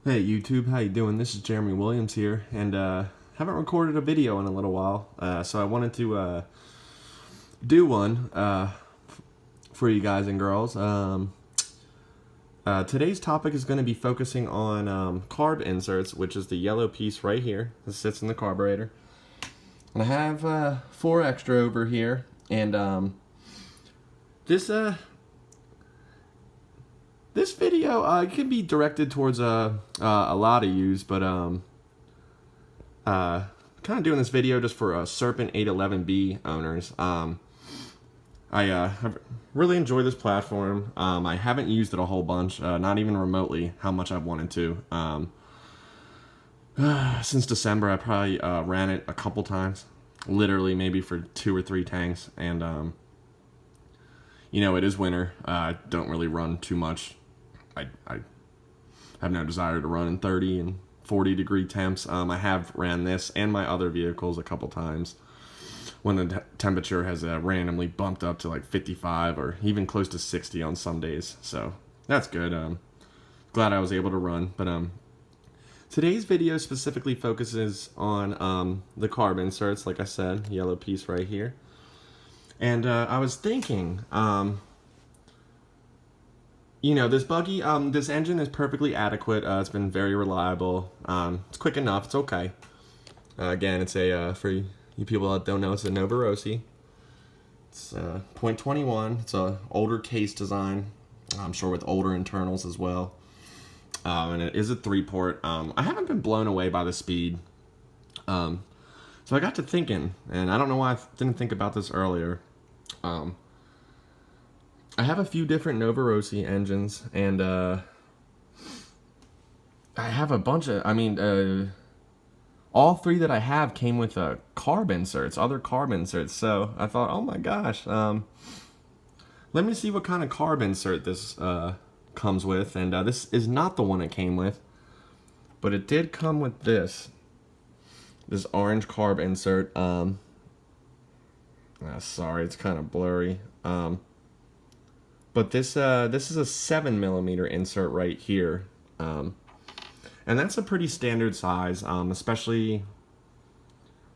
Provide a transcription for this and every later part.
Hey YouTube, how you doing? This is Jeremy Williams here, and haven't recorded a video in a little while, so I wanted to do one for you guys and girls. Today's topic is going to be focusing on carb inserts, which is the yellow piece right here that sits in the carburetor. And I have 4 extra over here, and this this video can be directed towards a lot of yous, but kind of doing this video just for Serpent 811B owners. I really enjoy this platform. I haven't used it a whole bunch, not even remotely how much I've wanted to. Since December, I probably ran it a couple times, literally maybe for 2 or 3 tanks, and it is winter. I don't really run too much. I have no desire to run in 30 and 40 degree temps. I have ran this and my other vehicles a couple times when the temperature has randomly bumped up to like 55 or even close to 60 on some days. So that's good. Glad I was able to run. But today's video specifically focuses on the carb inserts, like I said, yellow piece right here. And I was thinking, this buggy, this engine is perfectly adequate. It's been very reliable. It's quick enough. It's okay. Again, it's for you people that don't know, it's a Nova Rossi. It's .21. It's a older case design. I'm sure with older internals as well. And it is a 3-port. I haven't been blown away by the speed. So I got to thinking, and I don't know why I didn't think about this earlier. I have a few different Nova Rossi engines, and I have a bunch of, all 3 that I have came with carb inserts, other carb inserts, so I thought, oh my gosh, let me see what kind of carb insert this comes with, and this is not the one it came with, but it did come with this orange carb insert. Sorry, it's kind of blurry. But this is a 7mm insert right here, and that's a pretty standard size, especially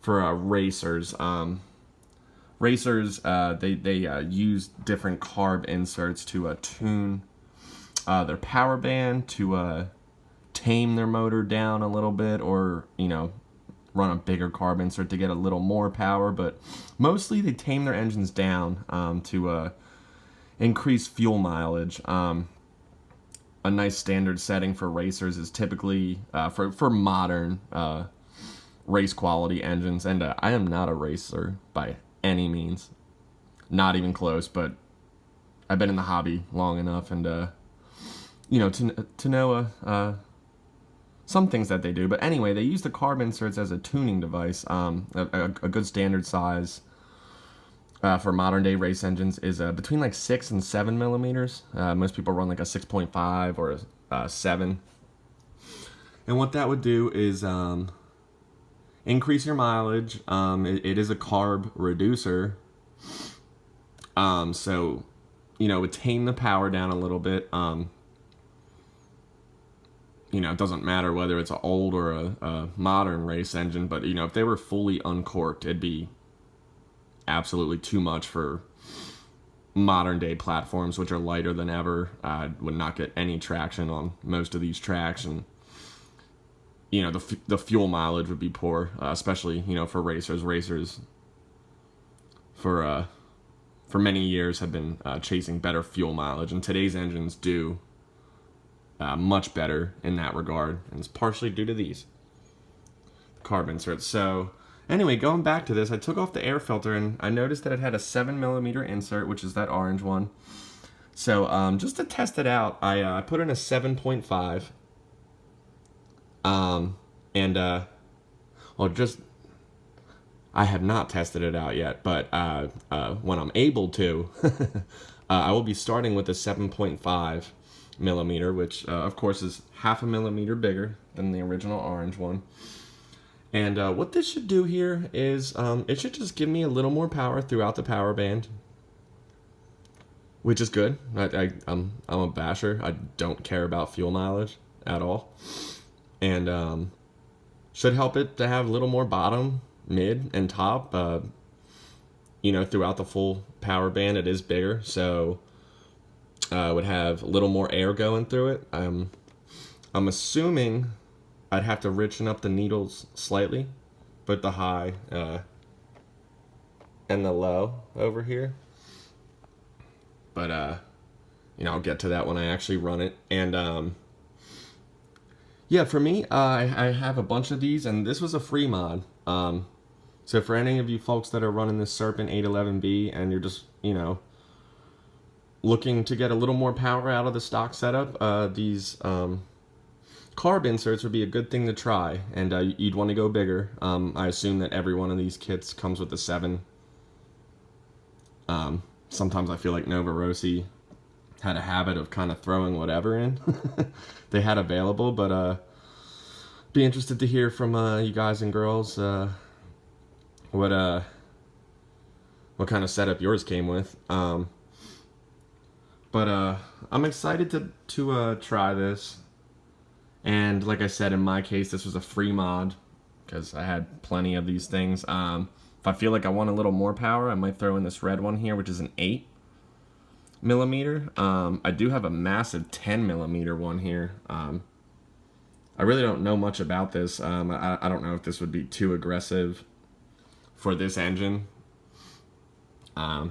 for racers. Racers they use different carb inserts to tune their power band, to tame their motor down a little bit, or run a bigger carb insert to get a little more power. But mostly they tame their engines down to increase fuel mileage. A nice standard setting for racers is typically for modern race quality engines, and I am not a racer by any means, not even close, but I've been in the hobby long enough, and to know some things that they do. But anyway, they use the carb inserts as a tuning device. A good standard size for modern day race engines is between like 6 and 7mm. Most people run like a 6.5 or a 7. And what that would do is increase your mileage. It is a carb reducer. So, it would tame the power down a little bit. It doesn't matter whether it's an old or a modern race engine, but, if they were fully uncorked, it'd be absolutely too much for modern day platforms, which are lighter than ever. Would not get any traction on most of these tracks, and the fuel mileage would be poor, especially for racers. Racers for many years have been chasing better fuel mileage, and today's engines do much better in that regard, and it's partially due to these carb inserts. So anyway, going back to this, I took off the air filter, and I noticed that it had a 7mm insert, which is that orange one. So just to test it out, I put in a 7.5. I have not tested it out yet, but when I'm able to, I will be starting with a 7.5mm, which of course is 0.5 millimeter bigger than the original orange one. And what this should do here is it should just give me a little more power throughout the power band, which is good. I'm a basher. I don't care about fuel mileage. at all. And should help it to have a little more bottom, mid, and top. Throughout the full power band, it is bigger, so would have a little more air going through it. I'm assuming I'd have to richen up the needles slightly, put the high and the low over here. But I'll get to that when I actually run it. And yeah, for me, I have a bunch of these, and this was a free mod. So for any of you folks that are running this Serpent 811B and you're just, looking to get a little more power out of the stock setup, these carb inserts would be a good thing to try, and you'd want to go bigger. I assume that every one of these kits comes with a 7. Sometimes I feel like Nova Rossi had a habit of kind of throwing whatever in they had available, but be interested to hear from you guys and girls what kind of setup yours came with. But I'm excited to try this. And like I said, in my case, this was a free mod because I had plenty of these things. If I feel like I want a little more power, I might throw in this red one here, which is an 8mm. I do have a massive 10mm one here. I really don't know much about this. I don't know if this would be too aggressive for this engine. I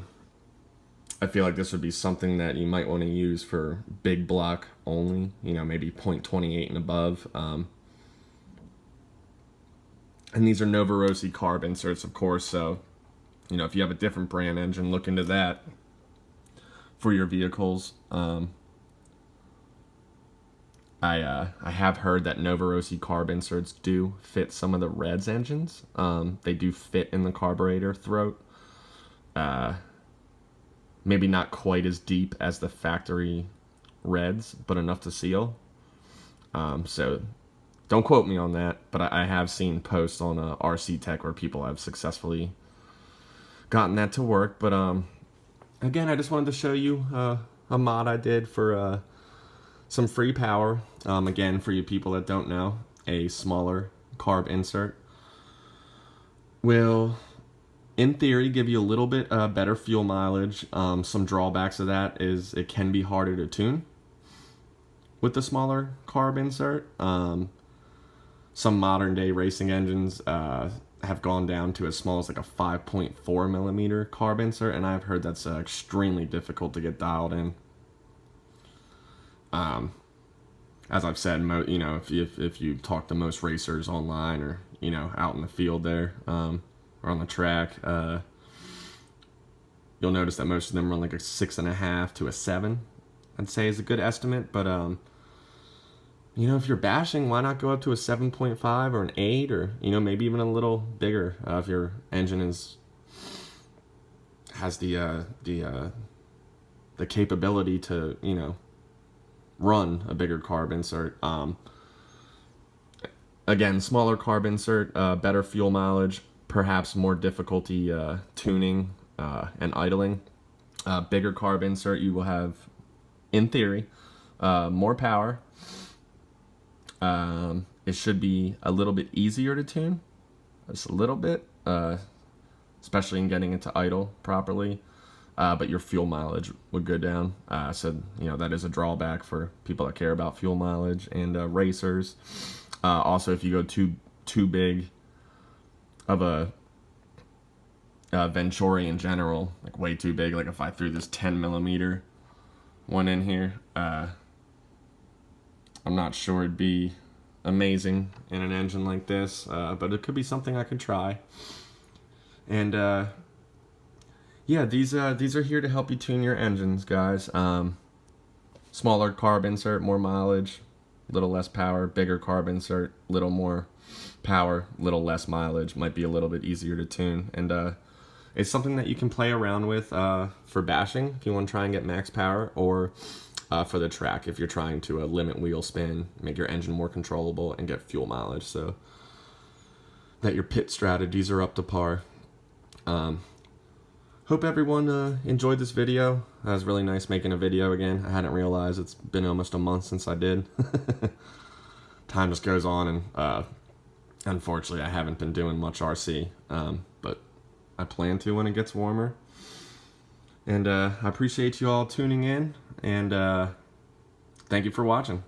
feel like this would be something that you might want to use for big block only, maybe 0.28 and above. And these are Nova Rossi carb inserts, of course, so, if you have a different brand engine, look into that for your vehicles. I have heard that Nova Rossi carb inserts do fit some of the Reds engines. They do fit in the carburetor throat. Maybe not quite as deep as the factory Reds, but enough to seal. So don't quote me on that, but I have seen posts on RC Tech where people have successfully gotten that to work. But again, I just wanted to show you a mod I did for some free power. Again, for you people that don't know, a smaller carb insert will, in theory, give you a little bit better fuel mileage. Some drawbacks of that is it can be harder to tune with the smaller carb insert. Some modern day racing engines have gone down to as small as like a 5.4mm carb insert, and I've heard that's extremely difficult to get dialed in. As I've said, if you talk to most racers online or out in the field there, or on the track, you'll notice that most of them run like a 6.5 to a 7. I'd say is a good estimate, but if you're bashing, why not go up to a 7.5 or an 8, or maybe even a little bigger if your engine has the capability to run a bigger carb insert. Again, smaller carb insert, better fuel mileage, perhaps more difficulty tuning and idling. Bigger carb insert, you will have, in theory, more power. It should be a little bit easier to tune, just a little bit, especially in getting it to idle properly. But your fuel mileage would go down. So that is a drawback for people that care about fuel mileage and racers. Also, if you go too big of a Venturi in general, like way too big, like if I threw this 10mm one in here, I'm not sure it'd be amazing in an engine like this, but it could be something I could try. And yeah, these are here to help you tune your engines, guys. Smaller carb insert, more mileage, little less power. Bigger carb insert, little more power, little less mileage. Might be a little bit easier to tune, and it's something that you can play around with for bashing if you want to try and get max power, or for the track if you're trying to limit wheel spin, make your engine more controllable, and get fuel mileage so that your pit strategies are up to par. hope everyone enjoyed this video. It was really nice making a video again. I hadn't realized it's been almost a month since I did. Time just goes on, and unfortunately I haven't been doing much RC, but I plan to when it gets warmer. And I appreciate you all tuning in, and thank you for watching.